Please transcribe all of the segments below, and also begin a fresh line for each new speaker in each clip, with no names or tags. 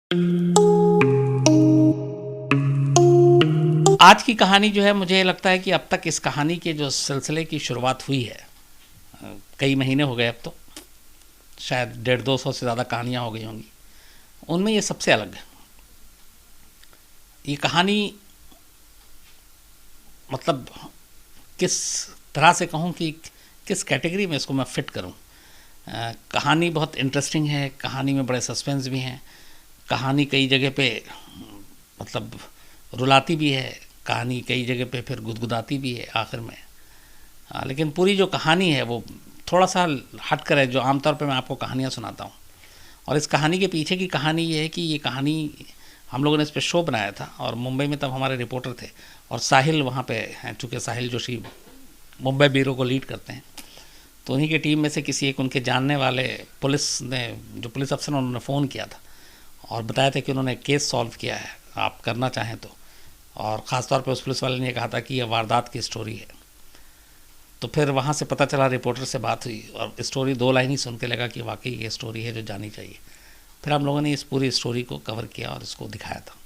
आज की कहानी जो है, मुझे लगता है कि अब तक इस कहानी के जो सिलसिले की शुरुआत हुई है, कई महीने हो गए अब तो, शायद 150-200 से ज़्यादा कहानियाँ हो गई होंगी, उनमें ये सबसे अलग है। ये कहानी मतलब किस तरह से कहूँ कि किस कैटेगरी में इसको मैं फिट करूँ। कहानी बहुत इंटरेस्टिंग है, कहानी में बड़े सस्पेंस भी हैं, कहानी कई जगह पे मतलब रुलाती भी है, कहानी कई जगह पे फिर गुदगुदाती भी है आखिर में। लेकिन पूरी जो कहानी है वो थोड़ा सा हट कर है जो आमतौर पे मैं आपको कहानियाँ सुनाता हूँ। और इस कहानी के पीछे की कहानी ये है कि ये कहानी हम लोगों ने इस पर शो बनाया था और मुंबई में तब हमारे रिपोर्टर थे और साहिल वहाँ पे हैं, चूँकि साहिल जोशी मुंबई ब्यूरो को लीड करते हैं, तो उन्हीं की टीम में से किसी एक उनके जानने वाले पुलिस ने, जो पुलिस अफसर ने, उन्होंने फ़ोन किया था और बताया था कि उन्होंने केस सॉल्व किया है, आप करना चाहें तो। और ख़ास तौर पे उस पुलिस वाले ने कहा था कि यह वारदात की स्टोरी है। तो फिर वहाँ से पता चला, रिपोर्टर से बात हुई और स्टोरी 2 लाइन ही सुन के लगा कि वाकई ये स्टोरी है जो जानी चाहिए। फिर हम लोगों ने इस पूरी स्टोरी को कवर किया और इसको दिखाया था।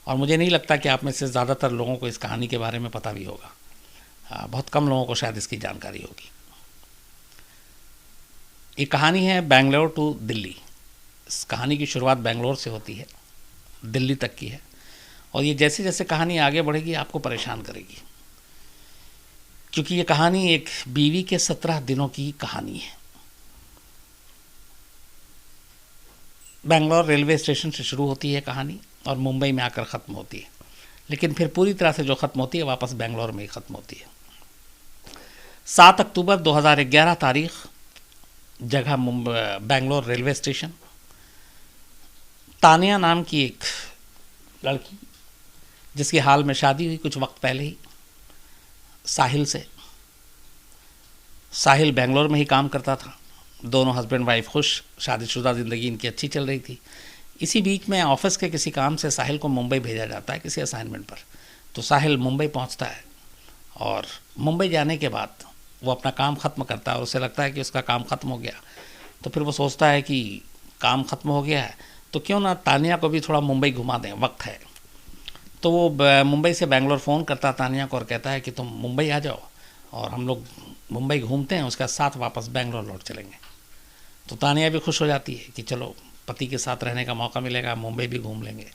और मुझे नहीं लगता कि आप में से ज़्यादातर लोगों को इस कहानी के बारे में पता भी होगा। बहुत कम लोगों को शायद इसकी जानकारी होगी। ये कहानी है बेंगलोर टू दिल्ली। इस कहानी की शुरुआत बेंगलोर से होती है, दिल्ली तक की है, और ये जैसे जैसे कहानी आगे बढ़ेगी आपको परेशान करेगी, क्योंकि ये कहानी एक बीवी के 17 दिनों की कहानी है। बेंगलोर रेलवे स्टेशन से शुरू होती है कहानी और मुंबई में आकर ख़त्म होती है, लेकिन फिर पूरी तरह से जो ख़त्म होती है वापस बेंगलोर में ही ख़त्म होती है। 7 अक्टूबर 2011 तारीख, जगह बेंगलोर रेलवे स्टेशन। तानिया नाम की एक लड़की, जिसकी हाल में शादी हुई कुछ वक्त पहले ही साहिल से। साहिल बेंगलोर में ही काम करता था, दोनों हस्बैंड वाइफ खुश, शादीशुदा ज़िंदगी इनकी अच्छी चल रही थी। इसी बीच में ऑफिस के किसी काम से साहिल को मुंबई भेजा जाता है किसी असाइनमेंट पर। तो साहिल मुंबई पहुंचता है और मुंबई जाने के बाद वो अपना काम ख़त्म करता है और उसे लगता है कि उसका काम ख़त्म हो गया। तो फिर वो सोचता है कि काम ख़त्म हो गया है तो क्यों ना तानिया को भी थोड़ा मुंबई घुमा दें, वक्त है। तो वो मुंबई से बेंगलोर फ़ोन करता है तानिया को और कहता है कि तुम मुंबई आ जाओ और हम लोग मुंबई घूमते हैं, उसके साथ वापस बेंगलोर लौट चलेंगे। तो तानिया भी खुश हो जाती है कि चलो पति के साथ रहने का मौका मिलेगा, मुंबई भी घूम लेंगे।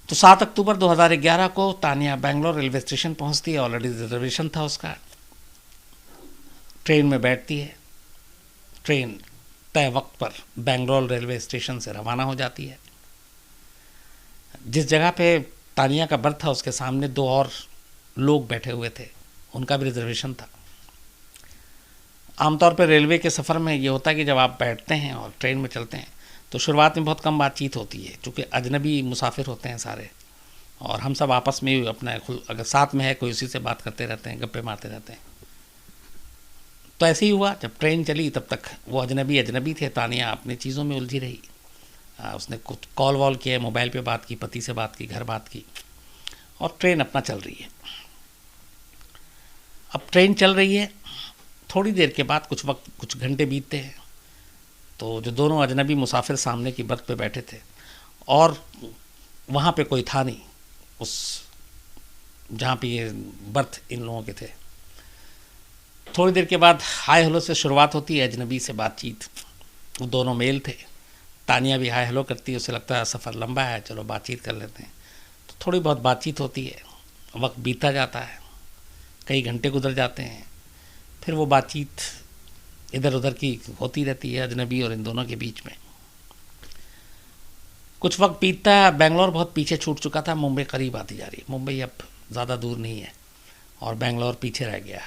तो 7 अक्टूबर 2011 को तानिया बेंगलोर रेलवे स्टेशन पहुंचती है, ऑलरेडी रिजर्वेशन था उसका। ट्रेन में बैठती है, ट्रेन तय वक्त पर बेंगलोर रेलवे स्टेशन से रवाना हो जाती है। जिस जगह पे तानिया का बर्थ था उसके सामने 2 और लोग बैठे हुए थे, उनका भी रिजर्वेशन था। आमतौर पर रेलवे के सफ़र में ये होता है कि जब आप बैठते हैं और ट्रेन में चलते हैं तो शुरुआत में बहुत कम बातचीत होती है, क्योंकि अजनबी मुसाफिर होते हैं सारे, और हम सब आपस में अपना अगर साथ में है कोई उसी से बात करते रहते हैं, गप्पे मारते रहते हैं। तो ऐसे ही हुआ, जब ट्रेन चली तब तक वो अजनबी थे, तानिया अपनी चीज़ों में उलझी रही। उसने कुछ कॉल वॉल किया, मोबाइल पे बात की, पति से बात की, घर बात की, और ट्रेन अपना चल रही है। अब ट्रेन चल रही है, थोड़ी देर के बाद कुछ घंटे बीतते हैं, तो जो दोनों अजनबी मुसाफिर सामने की बर्थ पे बैठे थे और वहाँ पे कोई था नहीं, उस जहाँ पे ये बर्थ इन लोगों के थे। थोड़ी देर के बाद हाय हेलो से शुरुआत होती है, अजनबी से बातचीत। वो दोनों मेल थे, तानिया भी हाय हेलो करती है, उसे लगता है सफ़र लंबा है, चलो बातचीत कर लेते हैं। तो थोड़ी बहुत बातचीत होती है, वक्त बीतता जाता है, कई घंटे गुजर जाते हैं। फिर वो बातचीत इधर उधर की होती रहती है अजनबी और इन दोनों के बीच में। कुछ वक्त बीतता है, बेंगलोर बहुत पीछे छूट चुका था, मुंबई करीब आती जा रही है। मुंबई अब ज़्यादा दूर नहीं है और बेंगलोर पीछे रह गया।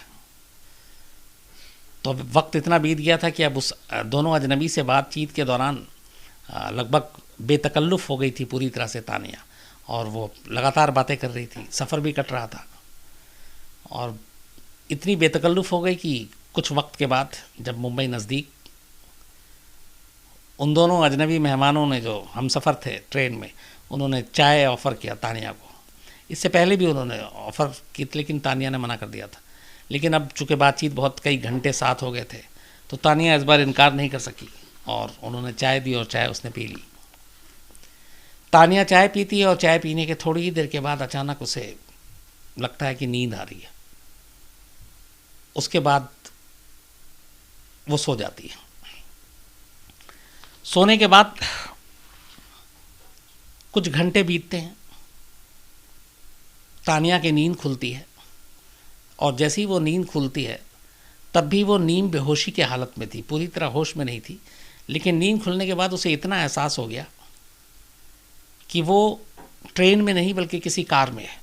तो वक्त इतना बीत गया था कि अब उस दोनों अजनबी से बातचीत के दौरान लगभग बेतकल्लुफ़ हो गई थी पूरी तरह से तानिया, और वो लगातार बातें कर रही थी, सफ़र भी कट रहा था, और इतनी बेतकल्लुफ़ हो गई कि कुछ वक्त के बाद जब मुंबई नज़दीक, उन दोनों अजनबी मेहमानों ने, जो हम सफ़र थे ट्रेन में, उन्होंने चाय ऑफ़र किया तानिया को। इससे पहले भी उन्होंने ऑफ़र की थी, लेकिन तानिया ने मना कर दिया था। लेकिन अब चूँकि बातचीत बहुत कई घंटे साथ हो गए थे, तो तानिया इस बार इनकार नहीं कर सकी और उन्होंने चाय दी और चाय उसने पी ली। तानिया चाय पीती है और चाय पीने के थोड़ी ही देर के बाद अचानक उसे लगता है कि नींद आ रही है। उसके बाद वो सो जाती है। सोने के बाद कुछ घंटे बीतते हैं, तानिया की नींद खुलती है और जैसे ही वो नींद खुलती है तब भी वो नींद बेहोशी की हालत में थी, पूरी तरह होश में नहीं थी। लेकिन नींद खुलने के बाद उसे इतना एहसास हो गया कि वो ट्रेन में नहीं बल्कि किसी कार में है।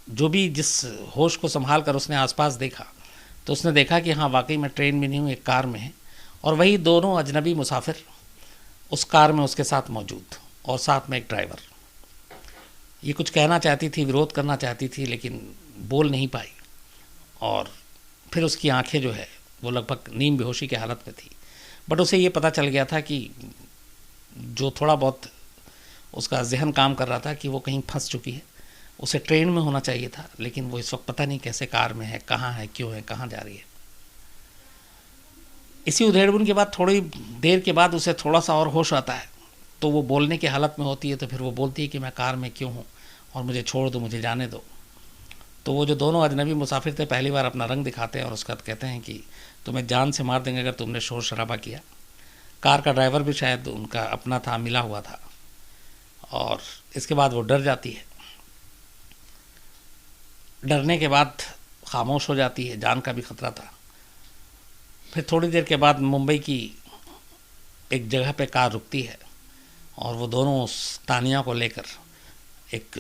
जो भी जिस होश को संभाल कर उसने आसपास देखा तो उसने देखा कि हाँ वाकई मैं ट्रेन में नहीं हूँ, एक कार में है, और वही दोनों अजनबी मुसाफिर उस कार में उसके साथ मौजूद और साथ में एक ड्राइवर। ये कुछ कहना चाहती थी, विरोध करना चाहती थी, लेकिन बोल नहीं पाई और फिर उसकी आंखें जो है वो लगभग नींद बेहोशी की हालत में थी। बट उसे ये पता चल गया था कि जो थोड़ा बहुत उसका जहन काम कर रहा था कि वो कहीं फंस चुकी है, उसे ट्रेन में होना चाहिए था, लेकिन वो इस वक्त पता नहीं कैसे कार में है, कहाँ है, क्यों है, कहाँ जा रही है। इसी उधेड़बुन के बाद थोड़ी देर के बाद उसे थोड़ा सा और होश आता है, तो वो बोलने की हालत में होती है। तो फिर वो बोलती है कि मैं कार में क्यों हूँ और मुझे छोड़ दो, मुझे जाने दो। तो वो जो दोनों अजनबी मुसाफिर थे पहली बार अपना रंग दिखाते हैं और उसके बाद कहते हैं कि तुम्हें जान से मार देंगे अगर तुमने शोर शराबा किया। कार का ड्राइवर भी शायद उनका अपना था, मिला हुआ था, और इसके बाद वो डर जाती है। डरने के बाद खामोश हो जाती है, जान का भी खतरा था। फिर थोड़ी देर के बाद मुंबई की एक जगह पे कार रुकती है और वो दोनों उस तानिया को लेकर एक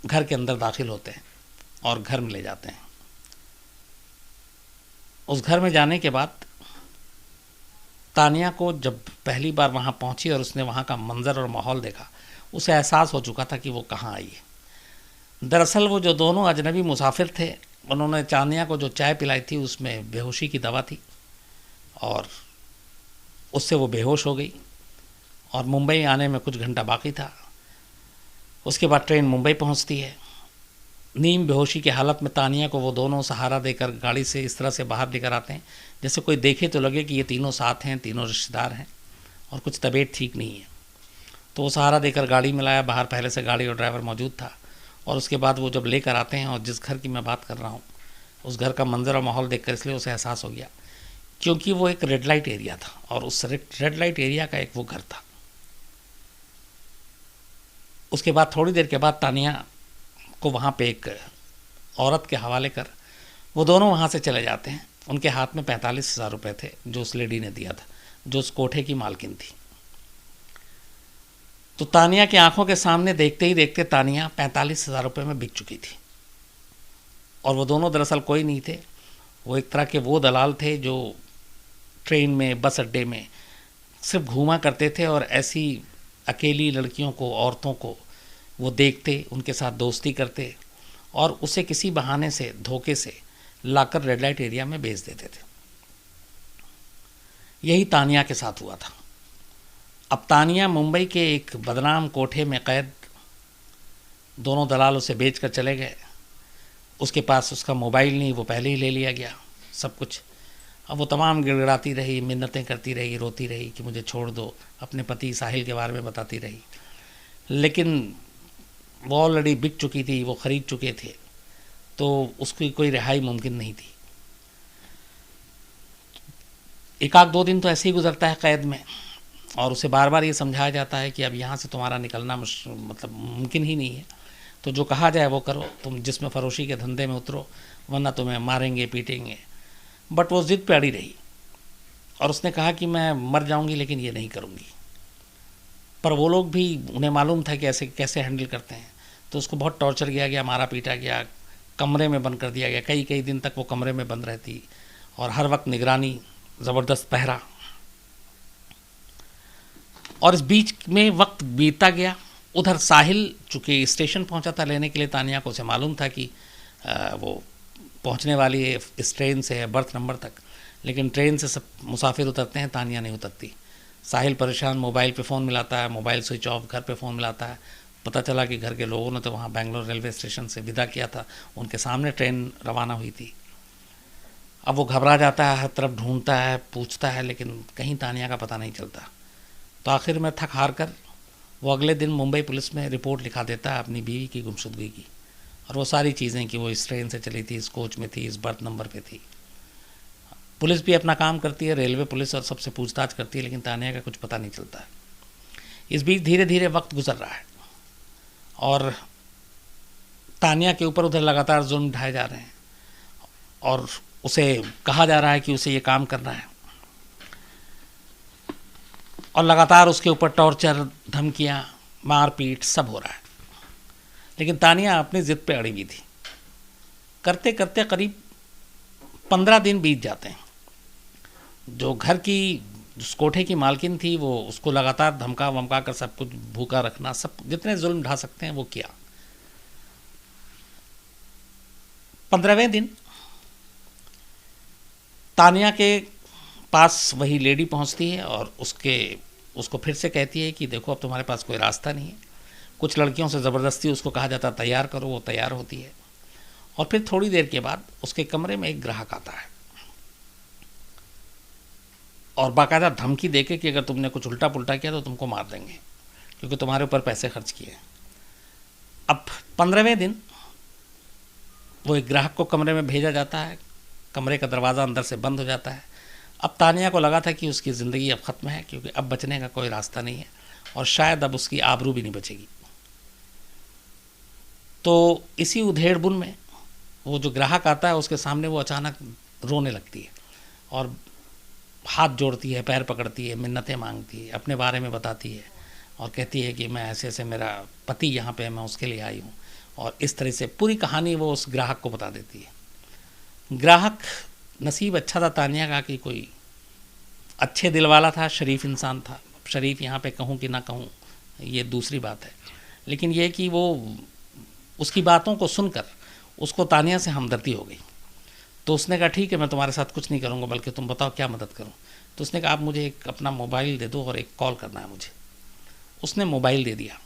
घर के अंदर दाखिल होते हैं और घर में ले जाते हैं। उस घर में जाने के बाद तानिया को जब पहली बार वहाँ पहुँची और उसने वहाँ का मंजर और माहौल देखा, उसे एहसास हो चुका था कि वो कहाँ आई है। दरअसल वो जो दोनों अजनबी मुसाफिर थे उन्होंने तानिया को जो चाय पिलाई थी उसमें बेहोशी की दवा थी और उससे वो बेहोश हो गई और मुंबई आने में कुछ घंटा बाकी था। उसके बाद ट्रेन मुंबई पहुंचती है। नींद बेहोशी की हालत में तानिया को वो दोनों सहारा देकर गाड़ी से इस तरह से बाहर लेकर आते हैं जैसे कोई देखे तो लगे कि ये तीनों साथ हैं, तीनों रिश्तेदार हैं और कुछ तबीयत ठीक नहीं है। तो वो सहारा देकर गाड़ी में लाया, बाहर पहले से गाड़ी और ड्राइवर मौजूद था। और उसके बाद वो जब लेकर आते हैं और जिस घर की मैं बात कर रहा हूँ उस घर का मंजर और माहौल देखकर इसलिए उसे एहसास हो गया क्योंकि वो एक रेड लाइट एरिया था और उस रेड लाइट एरिया का एक वो घर था। उसके बाद थोड़ी देर के बाद तानिया को वहाँ पे एक औरत के हवाले कर वो दोनों वहाँ से चले जाते हैं। उनके हाथ में 45,000 रुपये थे जो उस लेडी ने दिया था, जो उस कोठे की मालकिन थी। तो तानिया की आंखों के सामने देखते ही देखते तानिया 45,000 रुपये में बिक चुकी थी। और वो दोनों दरअसल कोई नहीं थे, वो एक तरह के वो दलाल थे जो ट्रेन में, बस अड्डे में सिर्फ घूमा करते थे और ऐसी अकेली लड़कियों को, औरतों को वो देखते, उनके साथ दोस्ती करते और उसे किसी बहाने से, धोखे से लाकर रेड लाइट एरिया में बेच देते थे। यही तानिया के साथ हुआ था। अब तानिया मुंबई के एक बदनाम कोठे में कैद, दोनों दलाल उसे बेच कर चले गए। उसके पास उसका मोबाइल नहीं, वो पहले ही ले लिया गया सब कुछ। अब वो तमाम गिड़गिड़ाती रही, मिन्नतें करती रही, रोती रही कि मुझे छोड़ दो, अपने पति साहिल के बारे में बताती रही। लेकिन वो ऑलरेडी बिक चुकी थी, वो ख़रीद चुके थे, तो उसकी कोई रिहाई मुमकिन नहीं थी। एक आध दो दिन तो ऐसे ही गुजरता है कैद में और उसे बार बार ये समझाया जाता है कि अब यहाँ से तुम्हारा निकलना मतलब मुमकिन ही नहीं है, तो जो कहा जाए वो करो, तुम जिस्म फरोशी के धंधे में उतरो वरना तुम्हें मारेंगे, पीटेंगे। बट वो ज़िद पे अड़ी रही और उसने कहा कि मैं मर जाऊंगी लेकिन ये नहीं करूंगी। पर वो लोग भी, उन्हें मालूम था कि ऐसे कैसे हैंडल करते हैं, तो उसको बहुत टॉर्चर किया गया, मारा पीटा गया, कमरे में बंद कर दिया गया। कई कई दिन तक वो कमरे में बंद रहती और हर वक्त निगरानी, ज़बरदस्त पहरा। और इस बीच में वक्त बीता गया। उधर साहिल चूँकि स्टेशन पहुंचा था लेने के लिए तानिया को, उसे मालूम था कि वो पहुंचने वाली है इस ट्रेन से है बर्थ नंबर तक, लेकिन ट्रेन से सब मुसाफिर उतरते हैं, तानिया नहीं उतरती। साहिल परेशान, मोबाइल पे फ़ोन मिलाता है, मोबाइल स्विच ऑफ, घर पे फ़ोन मिलाता है। पता चला कि घर के लोगों ने तो वहाँ बेंगलोर रेलवे स्टेशन से विदा किया था, उनके सामने ट्रेन रवाना हुई थी। अब वो घबरा जाता है, हर तरफ ढूंढता है, पूछता है, लेकिन कहीं तानिया का पता नहीं चलता। तो आखिर में थक हार कर वो अगले दिन मुंबई पुलिस में रिपोर्ट लिखा देता है अपनी बीवी की गुमशुदगी की, और वो सारी चीज़ें कि वो इस ट्रेन से चली थी, इस कोच में थी, इस बर्थ नंबर पे थी। पुलिस भी अपना काम करती है, रेलवे पुलिस, और सबसे पूछताछ करती है, लेकिन तानिया का कुछ पता नहीं चलता है। इस बीच धीरे धीरे वक्त गुजर रहा है और तानिया के ऊपर उधर लगातार जुल्म ढाए जा रहे हैं और उसे कहा जा रहा है कि उसे ये काम करना है, और लगातार उसके ऊपर टॉर्चर, धमकियाँ, मारपीट सब हो रहा है। लेकिन तानिया अपनी ज़िद पे अड़ी हुई थी। करते करते करीब 15 दिन बीत जाते हैं। जो घर की, उस कोठे की मालकिन थी, वो उसको लगातार धमका वमका कर सब कुछ भूखा रखना, सब जितने जुल्म ढा सकते हैं वो किया। 15वें दिन तानिया के पास वही लेडी पहुंचती है और उसको फिर से कहती है कि देखो अब तुम्हारे पास कोई रास्ता नहीं है। कुछ लड़कियों से ज़बरदस्ती उसको कहा जाता तैयार करो, वो तैयार होती है और फिर थोड़ी देर के बाद उसके कमरे में एक ग्राहक आता है और बाकायदा धमकी देके कि अगर तुमने कुछ उल्टा पुल्टा किया तो तुमको मार देंगे, क्योंकि तुम्हारे ऊपर पैसे खर्च किए। अब 15वें दिन वो एक ग्राहक को कमरे में भेजा जाता है, कमरे का दरवाज़ा अंदर से बंद हो जाता है। अब तानिया को लगा था कि उसकी ज़िंदगी अब ख़त्म है, क्योंकि अब बचने का कोई रास्ता नहीं है और शायद अब उसकी आबरू भी नहीं बचेगी। तो इसी उधेड़-बुन में वो जो ग्राहक आता है उसके सामने वो अचानक रोने लगती है और हाथ जोड़ती है, पैर पकड़ती है, मिन्नतें मांगती है, अपने बारे में बताती है और कहती है कि मैं ऐसे ऐसे, मेरा पति यहाँ पे है, मैं उसके लिए आई हूँ, और इस तरह से पूरी कहानी वो उस ग्राहक को बता देती है। ग्राहक नसीब अच्छा था तानिया का कि कोई अच्छे दिल वाला था, शरीफ इंसान था। शरीफ यहाँ पे कहूँ कि ना कहूँ ये दूसरी बात है, लेकिन ये कि वो उसकी बातों को सुनकर उसको तानिया से हमदर्दी हो गई। तो उसने कहा ठीक है, मैं तुम्हारे साथ कुछ नहीं करूँगा, बल्कि तुम बताओ क्या मदद करूँ। तो उसने कहा आप मुझे एक अपना मोबाइल दे दो और एक कॉल करना है मुझे। उसने मोबाइल दे दिया।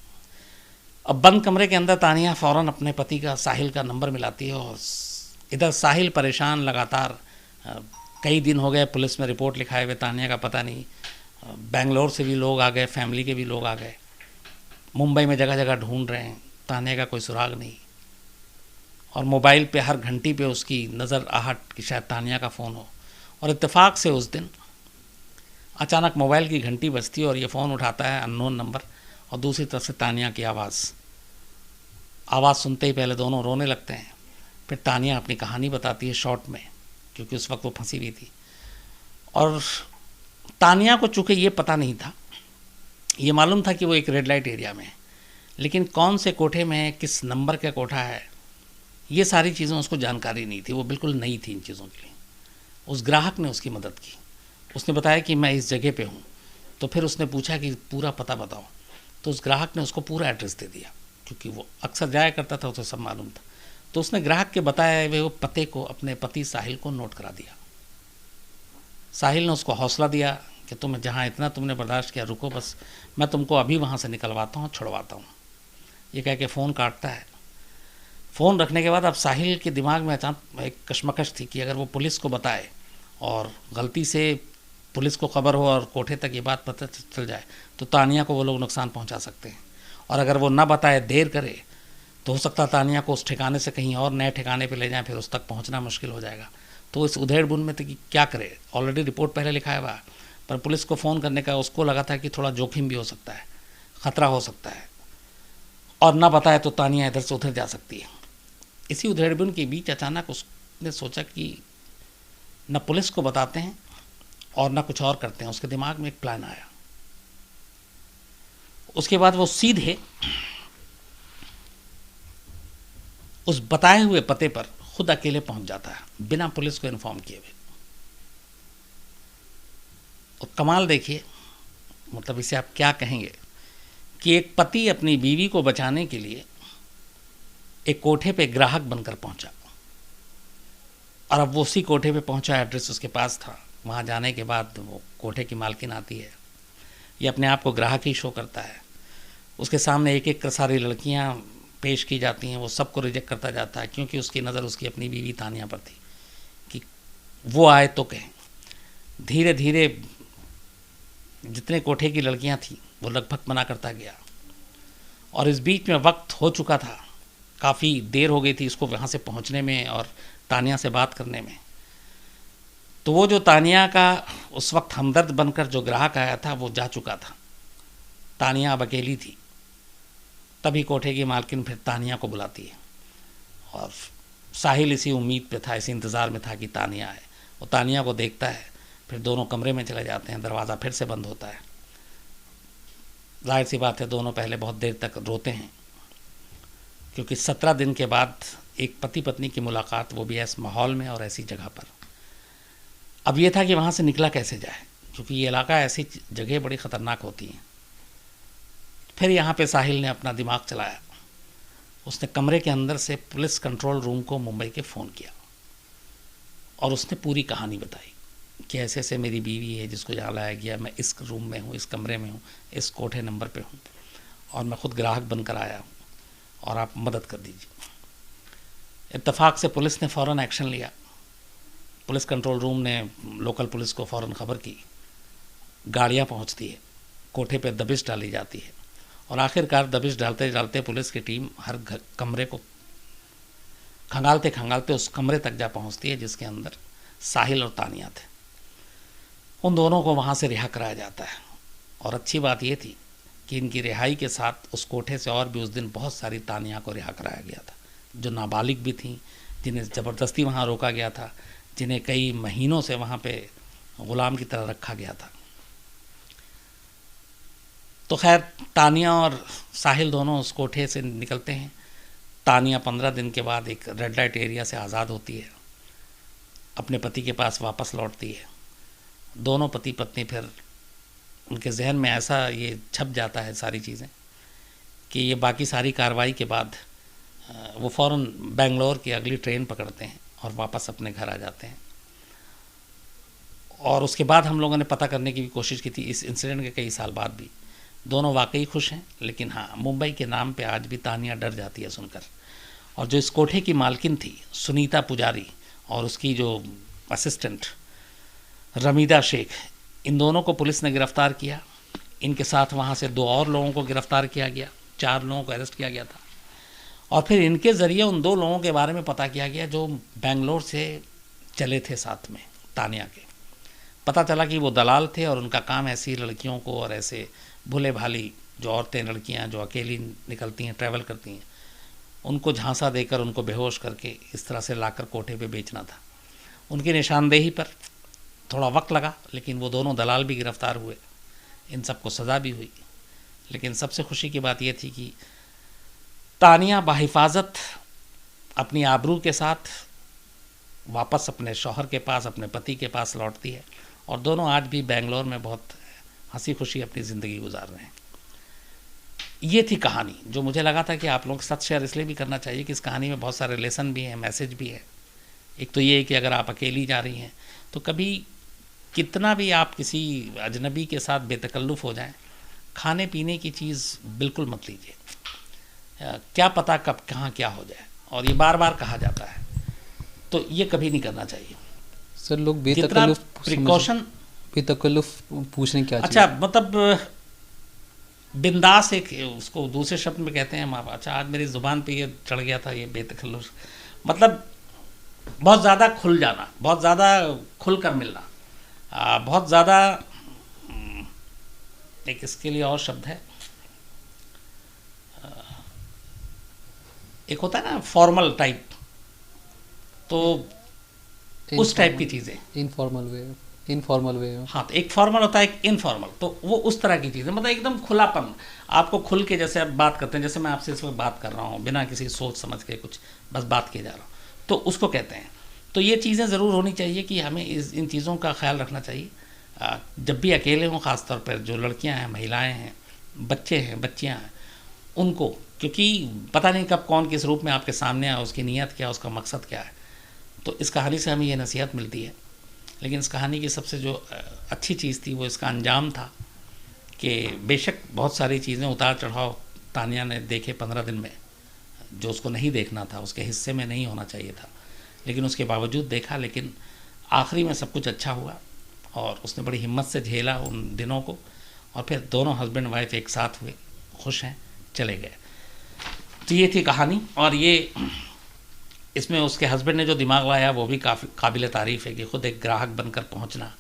अब बंद कमरे के अंदर तानिया फ़ौरन अपने पति का, साहिल का नंबर मिलाती है और इधर साहिल परेशान, लगातार कई दिन हो गए पुलिस में रिपोर्ट लिखाए हुए, तानिया का पता नहीं। बेंगलोर से भी लोग आ गए, फैमिली के भी लोग आ गए, मुंबई में जगह जगह ढूंढ रहे हैं, तानिया का कोई सुराग नहीं। और मोबाइल पे हर घंटी पे उसकी नज़र आहट कि शायद तानिया का फ़ोन हो। और इत्तेफाक से उस दिन अचानक मोबाइल की घंटी बजती है और ये फ़ोन उठाता है अननोन नंबर, और दूसरी तरफ से तानिया की आवाज़ सुनते ही पहले दोनों रोने लगते हैं। फिर तानिया अपनी कहानी बताती है शॉर्ट में, क्योंकि उस वक्त वो फंसी हुई थी। और तानिया को चूँकि ये पता नहीं था, ये मालूम था कि वो एक रेड लाइट एरिया में है, लेकिन कौन से कोठे में है, किस नंबर का कोठा है, ये सारी चीज़ें उसको जानकारी नहीं थी। वो बिल्कुल नई थी इन चीज़ों के लिए। उस ग्राहक ने उसकी मदद की। उसने बताया कि मैं इस जगह पे हूँ। तो फिर उसने पूछा कि पूरा पता बताओ। तो उस ग्राहक ने उसको पूरा एड्रेस दे दिया, क्योंकि वो अक्सर जाया करता था, उसे सब मालूम था। तो उसने ग्राहक के बताए हुए वो पते को अपने पति साहिल को नोट करा दिया। साहिल ने उसको हौसला दिया कि तुम जहाँ इतना तुमने बर्दाश्त किया, रुको बस, मैं तुमको अभी वहाँ से निकलवाता हूँ, छुड़वाता हूँ। ये कह के फ़ोन काटता है। फ़ोन रखने के बाद अब साहिल के दिमाग में अचानक एक कशमकश थी कि अगर वो पुलिस को बताए और गलती से पुलिस को खबर हो और कोठे तक ये बात पता चल जाए तो तानिया को वो लोग नुकसान पहुंचा सकते हैं। और अगर वो ना बताए, देर करे, तो हो सकता है तानिया को उस ठिकाने से कहीं और नए ठिकाने पे ले जाएं, फिर उस तक पहुंचना मुश्किल हो जाएगा। तो इस उधेड़-बुन में था कि क्या करे। ऑलरेडी रिपोर्ट पहले लिखाया हुआ, पर पुलिस को फ़ोन करने का उसको लगा था कि थोड़ा जोखिम भी हो सकता है, ख़तरा हो सकता है, और ना बताए तो तानिया इधर से उधर जा सकती है। इसी उधेड़-बुन के बीच अचानक उसने सोचा कि न पुलिस को बताते हैं और न कुछ और करते हैं। उसके दिमाग में एक प्लान आया। उसके बाद वो सीधे उस बताए हुए पते पर खुद अकेले पहुंच जाता है, बिना पुलिस को इन्फॉर्म किए हुए। और कमाल देखिए, मतलब इसे आप क्या कहेंगे कि एक पति अपनी बीवी को बचाने के लिए एक कोठे पे ग्राहक बनकर पहुंचा, और अब वो उसी कोठे पे पहुंचा, एड्रेस उसके पास था। वहाँ जाने के बाद वो कोठे की मालकिन आती है, ये अपने आप को ग्राहक ही शो करता है। उसके सामने एक एक कर सारी लड़कियाँ पेश की जाती हैं, वो सबको रिजेक्ट करता जाता है, क्योंकि उसकी नज़र उसकी अपनी बीवी तानिया पर थी कि वो आए तो कहें। धीरे धीरे जितने कोठे की लड़कियां थीं वो लगभग मना करता गया, और इस बीच में वक्त हो चुका था, काफ़ी देर हो गई थी इसको वहाँ से पहुँचने में और तानिया से बात करने में। तो वो जो तानिया का उस वक्त हमदर्द बनकर जो ग्राहक आया था वो जा चुका था। तानिया अब अकेली थी। तभी कोठे की मालकिन फिर तानिया को बुलाती है, और साहिल इसी उम्मीद पे था, इसी इंतज़ार में था कि तानिया आए। वो तानिया को देखता है, फिर दोनों कमरे में चले जाते हैं, दरवाज़ा फिर से बंद होता है। जाहिर सी बात है दोनों पहले बहुत देर तक रोते हैं, क्योंकि 17 दिन के बाद एक पति पत्नी की मुलाकात, वो भी ऐसे माहौल में और ऐसी जगह पर। अब ये था कि वहाँ से निकला कैसे जाए, क्योंकि ये इलाका, ऐसी जगह बड़ी ख़तरनाक होती हैं। फिर यहाँ पे साहिल ने अपना दिमाग चलाया। उसने कमरे के अंदर से पुलिस कंट्रोल रूम को मुंबई के फ़ोन किया और उसने पूरी कहानी बताई कि ऐसे ऐसे मेरी बीवी है जिसको यहाँ लाया गया, मैं इस रूम में हूँ, इस कमरे में हूँ, इस कोठे नंबर पे हूँ, और मैं ख़ुद ग्राहक बनकर आया हूँ और आप मदद कर दीजिए। इत्तेफाक से पुलिस ने फ़ौरन एक्शन लिया। पुलिस कंट्रोल रूम ने लोकल पुलिस को फ़ौरन खबर की। गाड़ियाँ पहुँचती है, कोठे पे दबिश डाली जाती है, और आखिरकार दबिश डालते डालते पुलिस की टीम हर कमरे को खंगालते खंगालते उस कमरे तक जा पहुँचती है जिसके अंदर साहिल और तानिया थे। उन दोनों को वहाँ से रिहा कराया जाता है। और अच्छी बात ये थी कि इनकी रिहाई के साथ उस कोठे से और भी उस दिन बहुत सारी तानिया को रिहा कराया गया था, जो नाबालिग भी थीं, जिन्हें ज़बरदस्ती वहाँ रोका गया था, जिन्हें कई महीनों से वहाँ पे ग़ुलाम की तरह रखा गया था। तो खैर तानिया और साहिल दोनों उस कोठे से निकलते हैं। तानिया 15 दिन के बाद एक रेड लाइट एरिया से आज़ाद होती है, अपने पति के पास वापस लौटती है। दोनों पति पत्नी फिर उनके जहन में ऐसा ये छप जाता है सारी चीज़ें कि ये बाकी सारी कार्रवाई के बाद वो फ़ौरन बेंगलोर की अगली ट्रेन पकड़ते हैं और वापस अपने घर आ जाते हैं। और उसके बाद हम लोगों ने पता करने की भी कोशिश की थी इस इंसिडेंट के कई साल बाद भी। दोनों वाकई खुश हैं, लेकिन हाँ, मुंबई के नाम पे आज भी तानिया डर जाती है सुनकर। और जो इस कोठे की मालकिन थी सुनीता पुजारी, और उसकी जो असिस्टेंट रमीदा शेख, इन दोनों को पुलिस ने गिरफ़्तार किया। इनके साथ वहाँ से 2 और लोगों को गिरफ़्तार किया गया, 4 लोगों को अरेस्ट किया गया था। और फिर इनके ज़रिए उन 2 लोगों के बारे में पता किया गया जो बेंगलोर से चले थे साथ में तानिया के। पता चला कि वो दलाल थे और उनका काम ऐसी लड़कियों को और ऐसे भूले भाली जो औरतें, लड़कियां जो अकेली निकलती हैं, ट्रैवल करती हैं, उनको झांसा देकर, उनको बेहोश करके इस तरह से लाकर कोठे पे बेचना था। उनकी निशानदेही पर थोड़ा वक्त लगा, लेकिन वो दोनों दलाल भी गिरफ़्तार हुए, इन सबको सज़ा भी हुई। लेकिन सबसे खुशी की बात यह थी कि तानिया बाहिफाजत अपनी आबरू के साथ वापस अपने शौहर के पास, अपने पति के पास लौटती है, और दोनों आज भी बेंगलोर में बहुत हंसी खुशी अपनी ज़िंदगी गुजार रहे हैं। ये थी कहानी जो मुझे लगा था कि आप लोगों के साथ शेयर इसलिए भी करना चाहिए कि इस कहानी में बहुत सारे लेसन भी हैं, मैसेज भी है। एक तो ये है कि अगर आप अकेली जा रही हैं तो कभी कितना भी आप किसी अजनबी के साथ बेतकल्लुफ़ हो जाएं, खाने पीने की चीज़ बिल्कुल मत लीजिए। क्या पता कब कहाँ क्या हो जाए, और ये बार बार कहा जाता है, तो ये कभी नहीं करना चाहिए।
सर लोग बेतकल्लुफ़ पूछने क्या
अच्छा, मतलब बिंदास एक उसको दूसरे शब्द में कहते हैं। अच्छा, आज मेरी ज़ुबान पे ये चढ़ गया था, ये बेतकल्लुफ़ मतलब बहुत ज़्यादा खुल जाना, बहुत ज़्यादा खुल कर मिलना, बहुत ज़्यादा, एक इसके लिए और शब्द है, एक होता है ना फॉर्मल टाइप, तो उस टाइप की चीज़ें,
इनफॉर्मल वे।
हाँ, तो एक फॉर्मल होता है, एक इनफॉर्मल, तो वो उस तरह की चीज़ें, मतलब एकदम खुलापन, आपको खुल के जैसे आप बात करते हैं, जैसे मैं आपसे इस वक्त बात कर रहा हूँ बिना किसी सोच समझ के, कुछ बस बात किए जा रहा हूँ, तो उसको कहते हैं। तो ये चीज़ें ज़रूर होनी चाहिए कि हमें इन चीज़ों का ख्याल रखना चाहिए जब भी अकेले हों, ख़ास तौर पर जो लड़कियां हैं, महिलाएं हैं, बच्चे हैं, बच्चियां हैं, उनको, क्योंकि पता नहीं कब कौन किस रूप में आपके सामने आए, उसकी नीयत क्या है, उसका मकसद क्या है। तो इस कहानी से हमें ये नसीहत मिलती है। लेकिन इस कहानी की सबसे जो अच्छी चीज़ थी वो इसका अंजाम था कि बेशक बहुत सारी चीज़ें उतार चढ़ाव तानिया ने देखे 15 दिन में, जो उसको नहीं देखना था, उसके हिस्से में नहीं होना चाहिए था, लेकिन उसके बावजूद देखा। लेकिन आखिरी में सब कुछ अच्छा हुआ और उसने बड़ी हिम्मत से झेला उन दिनों को, और फिर दोनों हस्बैंड वाइफ एक साथ हुए, खुश हैं, चले गए। तो ये थी कहानी। और ये इसमें उसके हस्बैंड ने जो दिमाग लाया वो भी काफ़ी काबिल तारीफ़ है कि ख़ुद एक ग्राहक बनकर पहुंचना,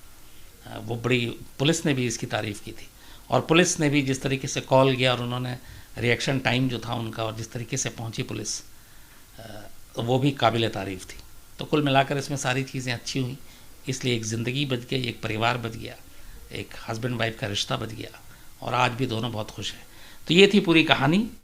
वो बड़ी, पुलिस ने भी इसकी तारीफ़ की थी। और पुलिस ने भी जिस तरीके से कॉल किया और उन्होंने रिएक्शन टाइम जो था उनका और जिस तरीके से पहुंची पुलिस, तो वो भी काबिल तारीफ़ थी। तो कुल मिलाकर इसमें सारी चीज़ें अच्छी हुई, इसलिए एक ज़िंदगी बच गई, एक परिवार बच गया, एक हस्बैंड वाइफ का रिश्ता बच गया और आज भी दोनों बहुत खुश हैं। तो ये थी पूरी कहानी।